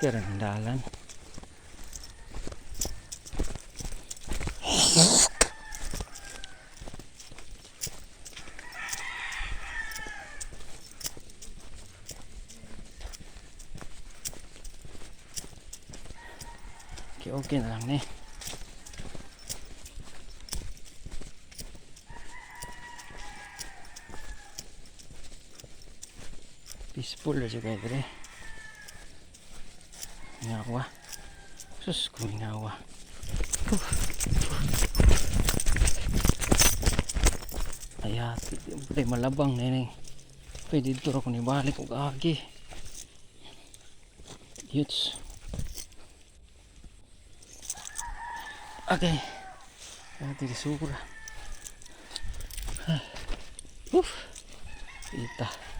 Kaya rin ang dalan. Okay na lang eh. Peaceful na siya kayo dire. Ngawa. Sus, kung ngawa. Ayat, pwede malabang na yun eh. Pwede dito ako nibalik o kaagi. Yuts. Okay. Nanti disura. Ita.